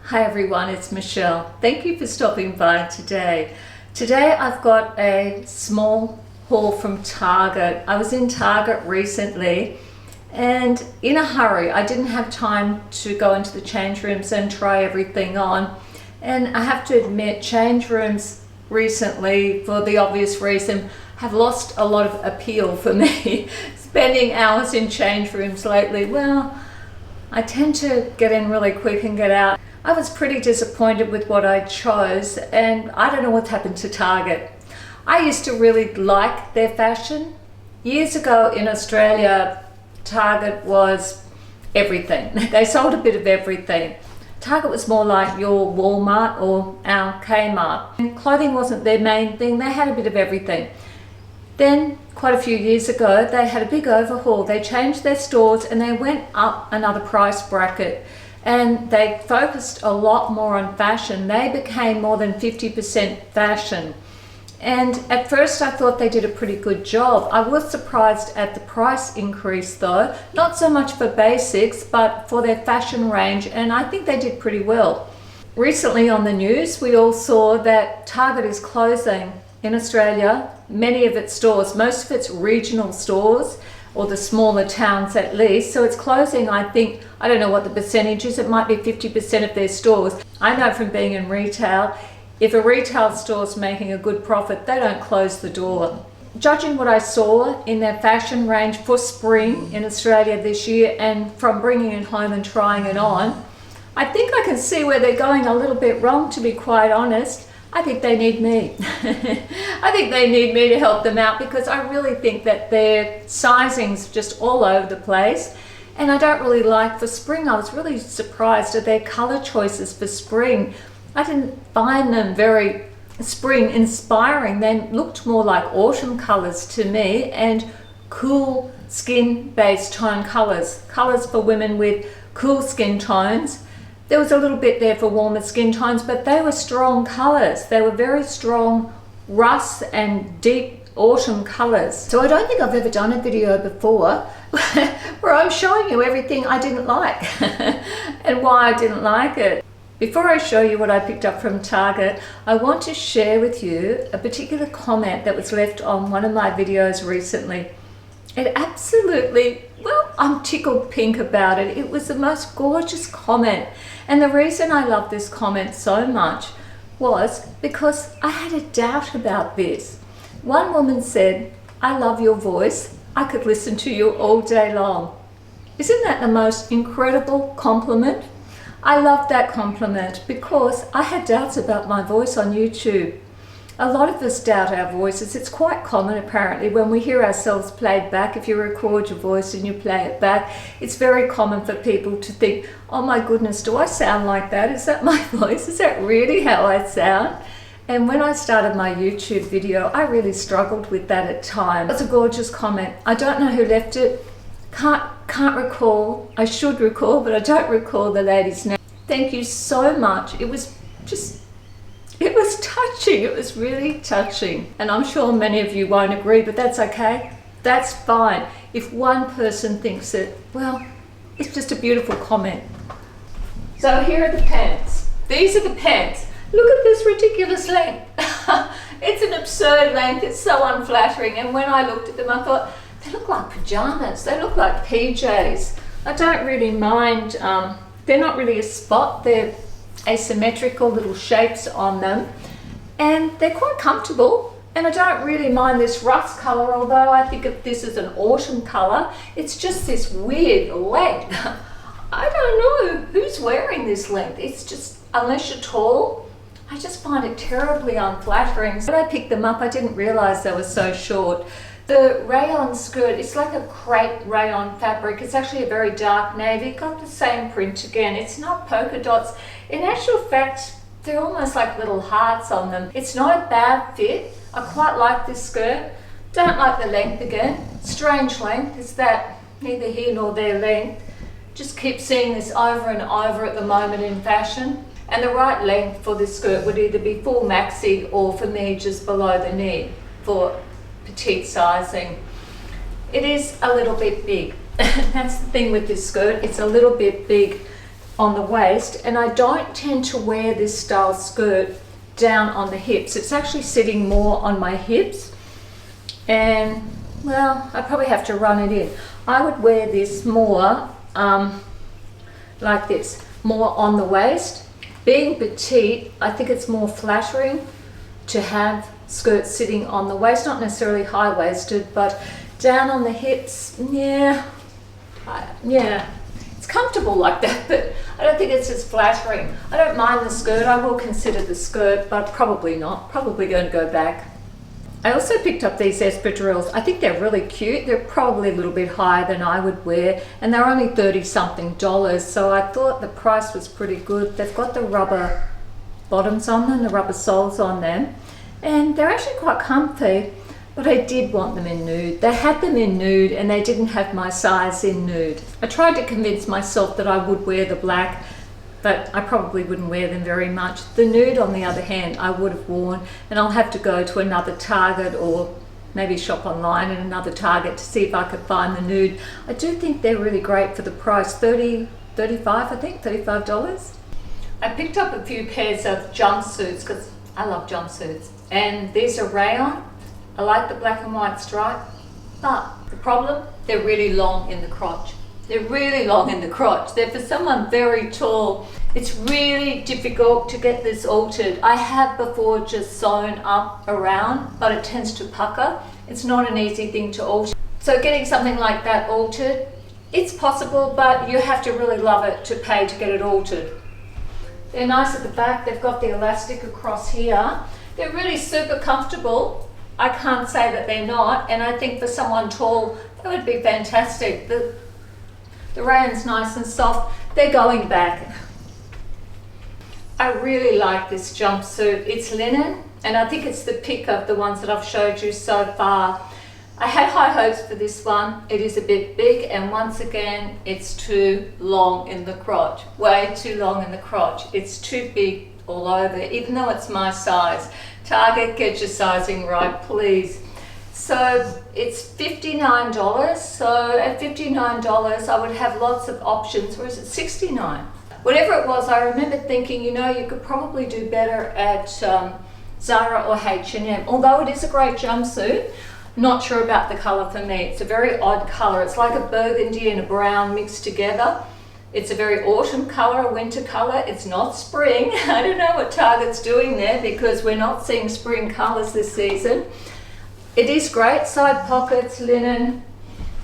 Hi everyone, it's Michelle. Thank you for stopping by today. Today I've got a small haul from Target. I was in Target recently and in a hurry. I didn't have time to go into the change rooms and try everything on. And I have to admit, change rooms recently, for the obvious reason, have lost a lot of appeal for me. Spending hours in change rooms lately, well, I tend to get in really quick and get out. I was pretty disappointed with what I chose, and I don't know what's happened to Target. I used to really like their fashion. Years ago in Australia, Target was everything. They sold a bit of everything. Target was more like your Walmart or our Kmart. And clothing wasn't their main thing. They had a bit of everything. Then, quite a few years ago, they had a big overhaul. They changed their stores and they went up another price bracket. And they focused a lot more on fashion. They became more than 50% fashion. And at first I thought they did a pretty good job. I was surprised at the price increase though. Not so much for basics, but for their fashion range. And I think they did pretty well. Recently on the news, we all saw that Target is closing in Australia many of its stores, most of its regional stores, or the smaller towns at least. So it's closing, I think, I don't know what the percentage is, it might be 50% of their stores. I know from being in retail, if a retail store's making a good profit, they don't close the door. Judging what I saw in their fashion range for spring in Australia this year, and from bringing it home and trying it on, I think I can see where they're going a little bit wrong, to be quite honest. I think they need me. I think they need me to help them out, because I really think that their sizing's just all over the place. And I don't really like for spring. I was really surprised at their color choices for spring. I didn't find them very spring inspiring. They looked more like autumn colors to me, and cool skin based tone colors. Colors for women with cool skin tones. There was a little bit there for warmer skin tones, but they were strong colors. They were very strong rust and deep autumn colors. So I don't think I've ever done a video before where I'm showing you everything I didn't like and why I didn't like it. Before I show you what I picked up from Target, I want to share with you a particular comment that was left on one of my videos recently. It absolutely, well, I'm tickled pink about it. It was the most gorgeous comment. And the reason I love this comment so much was because I had a doubt about this. One woman said, "I love your voice. I could listen to you all day long." Isn't that the most incredible compliment? I love that compliment because I had doubts about my voice on YouTube. A lot of us doubt our voices. It's quite common apparently when we hear ourselves played back. If you record your voice and you play it back, it's very common for people to think, "Oh my goodness, do I sound like that? Is that my voice? Is that really how I sound?" And when I started my YouTube video, I really struggled with that at times. It's a gorgeous comment. I don't know who left it. Can't recall. I should recall, but I don't recall the lady's name. Thank you so much. It was touching. It was really touching. And I'm sure many of you won't agree, but that's okay. That's fine. If one person thinks it, well, it's just a beautiful comment. So here are the pants. These are the pants. Look at this ridiculous length. It's an absurd length. It's so unflattering. And when I looked at them, I thought, they look like pajamas. They look like PJs. I don't really mind. They're not really a spot. They're asymmetrical little shapes on them, and they're quite comfortable. And I don't really mind this rust color, although I think of this as an autumn color. It's just this weird length. I don't know who's wearing this length. It's just, unless you're tall, I just find it terribly unflattering. When I picked them up, I didn't realize they were so short. The rayon skirt, it's like a crepe rayon fabric. It's actually a very dark navy. Got the same print again. It's not polka dots. In actual fact, they're almost like little hearts on them. It's not a bad fit. I quite like this skirt. Don't like the length again. Strange length. It's that neither here nor there length. Just keep seeing this over and over at the moment in fashion. And the right length for this skirt would either be full maxi or for me just below the knee for petite sizing. It is a little bit big. That's the thing with this skirt. It's a little bit big on the waist, and I don't tend to wear this style skirt down on the hips. It's actually sitting more on my hips, and well, I probably have to run it in. I would wear this more like this, more on the waist. Being petite, I think it's more flattering to have skirts sitting on the waist, not necessarily high-waisted, but down on the hips. Yeah, it's comfortable like that, but I don't think it's as flattering. I don't mind the skirt. I will consider the skirt, but probably not. Probably going to go back. I also picked up these espadrilles. I think they're really cute. They're probably a little bit higher than I would wear, and they're only $30-something, so I thought the price was pretty good. They've got the rubber bottoms on them, the rubber soles on them, and they're actually quite comfy, but I did want them in nude. They had them in nude, and they didn't have my size in nude. I tried to convince myself that I would wear the black, but I probably wouldn't wear them very much. The nude, on the other hand, I would have worn, and I'll have to go to another Target or maybe shop online in another Target to see if I could find the nude. I do think they're really great for the price, $35, I think, $35. I picked up a few pairs of jumpsuits because I love jumpsuits, and these are rayon. I like the black and white stripe, but the problem, they're really long in the crotch. They're really long in the crotch. They're for someone very tall. It's really difficult to get this altered. I have before just sewn up around, but it tends to pucker. It's not an easy thing to alter. So getting something like that altered, it's possible, but you have to really love it to pay to get it altered. They're nice at the back. They've got the elastic across here. They're really super comfortable. I can't say that they're not, and I think for someone tall, that would be fantastic. The rayon's nice and soft. They're going back. I really like this jumpsuit. It's linen, and I think it's the pick of the ones that I've showed you so far. I had high hopes for this one. It is a bit big, and once again, it's too long in the crotch. Way too long in the crotch. It's too big all over, even though it's my size. Target, get your sizing right, please. So it's $59, so at $59 I would have lots of options, or is it $69? Whatever it was, I remember thinking, you know, you could probably do better at Zara or H&M. Although it is a great jumpsuit, not sure about the colour for me. It's a very odd colour. It's like a burgundy and a brown mixed together. It's a very autumn colour, a winter colour. It's not spring. I don't know what Target's doing there because we're not seeing spring colours this season. It is great, side pockets, linen,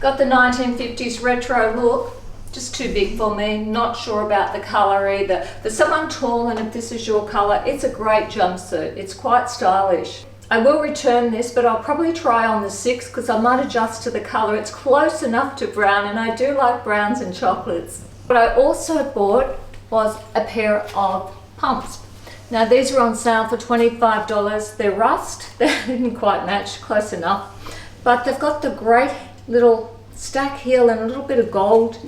got the 1950s retro look, just too big for me, not sure about the colour either. For someone tall, and if this is your colour, it's a great jumpsuit, it's quite stylish. I will return this, but I'll probably try on the 6 because I might adjust to the colour. It's close enough to brown, and I do like browns and chocolates. What I also bought was a pair of pumps. Now these are on sale for $25. They're rust. They didn't quite match, close enough. But they've got the great little stack heel and a little bit of gold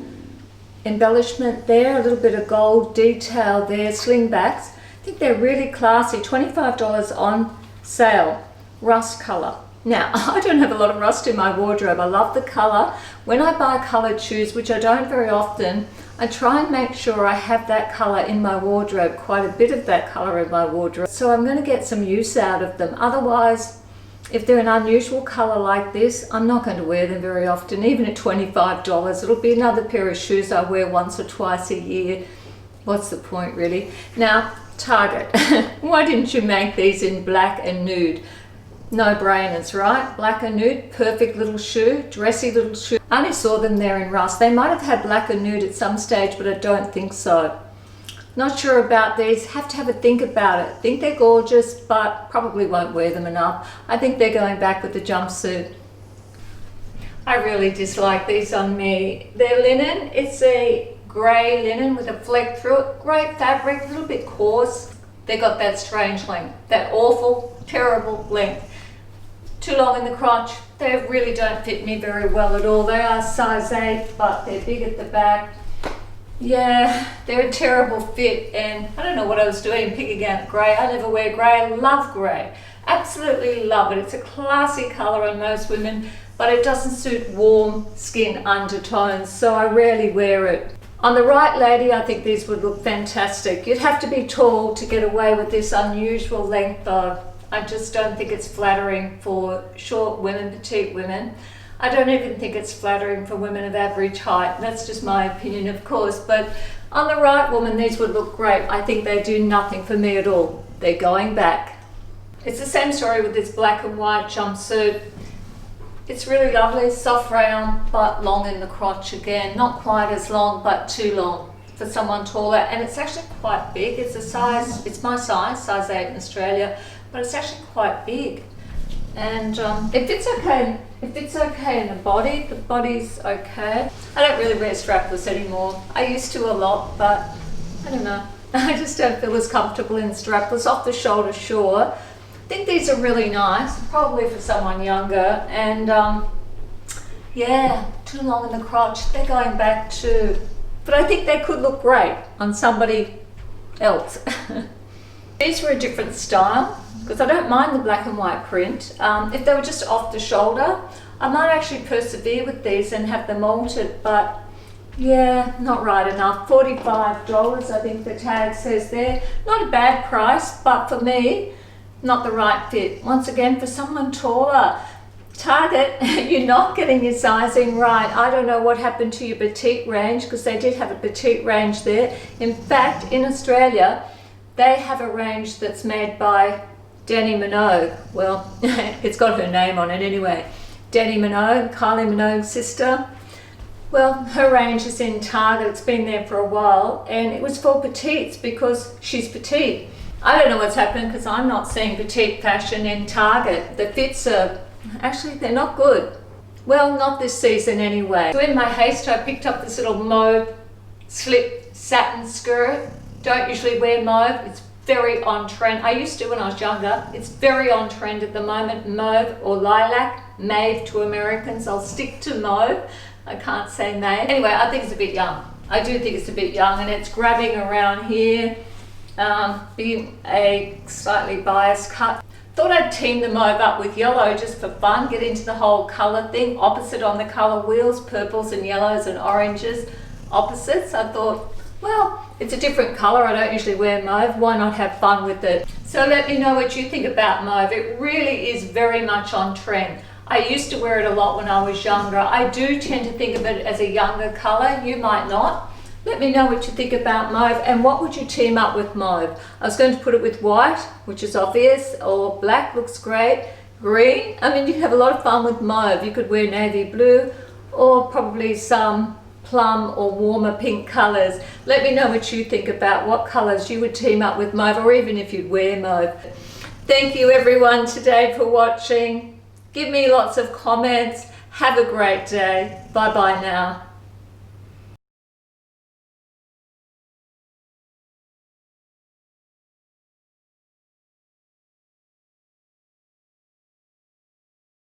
embellishment there, a little bit of gold detail there, slingbacks. I think they're really classy. $25 on sale, rust colour. Now, I don't have a lot of rust in my wardrobe. I love the colour. When I buy coloured shoes, which I don't very often, I try and make sure I have that colour in my wardrobe, quite a bit of that colour in my wardrobe. So I'm going to get some use out of them. Otherwise, if they're an unusual colour like this, I'm not going to wear them very often, even at $25. It'll be another pair of shoes I wear once or twice a year. What's the point, really? Now, Target. Why didn't you make these in black and nude? No-brainers, right? Black and nude, perfect little shoe, dressy little shoe. I only saw them there in rust. They might have had black and nude at some stage, but I don't think so. Not sure about these. Have to have a think about it. Think they're gorgeous, but probably won't wear them enough. I think they're going back with the jumpsuit. I really dislike these on me. They're linen. It's a grey linen with a fleck through it. Great fabric, a little bit coarse. They got that strange length, that awful, terrible length. Too long in the crotch. They really don't fit me very well at all. They are size 8, but they're big at the back. Yeah, they're a terrible fit, and I don't know what I was doing picking out grey. I never wear grey. I love grey. Absolutely love it. It's a classy colour on most women, but it doesn't suit warm skin undertones, so I rarely wear it. On the right lady, I think these would look fantastic. You'd have to be tall to get away with this unusual length though. I just don't think it's flattering for short women, petite women. I don't even think it's flattering for women of average height. That's just my opinion, of course. But on the right woman, these would look great. I think they do nothing for me at all. They're going back. It's the same story with this black and white jumpsuit. It's really lovely, soft rayon, but long in the crotch again. Not quite as long, but too long for someone taller. And it's actually quite big. It's my size 8 in Australia, but it's actually quite big. And it fits okay. It fits okay in the body. The body's okay. I don't really wear strapless anymore. I used to a lot, but I don't know. I just don't feel as comfortable in strapless. Off the shoulder, sure. I think these are really nice, probably for someone younger. And yeah, too long in the crotch. They're going back too. But I think they could look great on somebody else. These were a different style, because I don't mind the black and white print. If they were just off the shoulder, I might actually persevere with these and have them altered, but yeah, not right enough. $45, I think the tag says there. Not a bad price, but for me, not the right fit. Once again, for someone taller, Target, you're not getting your sizing right. I don't know what happened to your petite range, because they did have a petite range there. In fact, in Australia, they have a range that's made by Dannii Minogue. Well, it's got her name on it anyway. Dannii Minogue, Kylie Minogue's sister. Well, her range is in Target. It's been there for a while, and it was for petites because she's petite. I don't know what's happened, because I'm not seeing petite fashion in Target. The fits are, actually, they're not good. Well, not this season anyway. So in my haste, I picked up this little mauve slip satin skirt. Don't usually wear mauve. It's very on trend. I used to when I was younger. It's very on trend at the moment. Mauve or lilac, mauve to Americans. I'll stick to mauve. I can't say mauve. Anyway, I think it's a bit young. I do think it's a bit young, and it's grabbing around here. Being a slightly biased cut. Thought I'd team the mauve up with yellow just for fun, get into the whole colour thing, opposite on the colour wheels, purples and yellows and oranges, opposites. I thought, well, it's a different colour, I don't usually wear mauve, why not have fun with it? So let me know what you think about mauve. It really is very much on trend. I used to wear it a lot when I was younger. I do tend to think of it as a younger colour, you might not. Let me know what you think about mauve, and what would you team up with mauve? I was going to put it with white, which is obvious, or black looks great, green. I mean, you could have a lot of fun with mauve. You could wear navy blue, or probably some plum or warmer pink colours. Let me know what you think about what colours you would team up with mauve, or even if you'd wear mauve. Thank you everyone today for watching. Give me lots of comments. Have a great day. Bye bye now.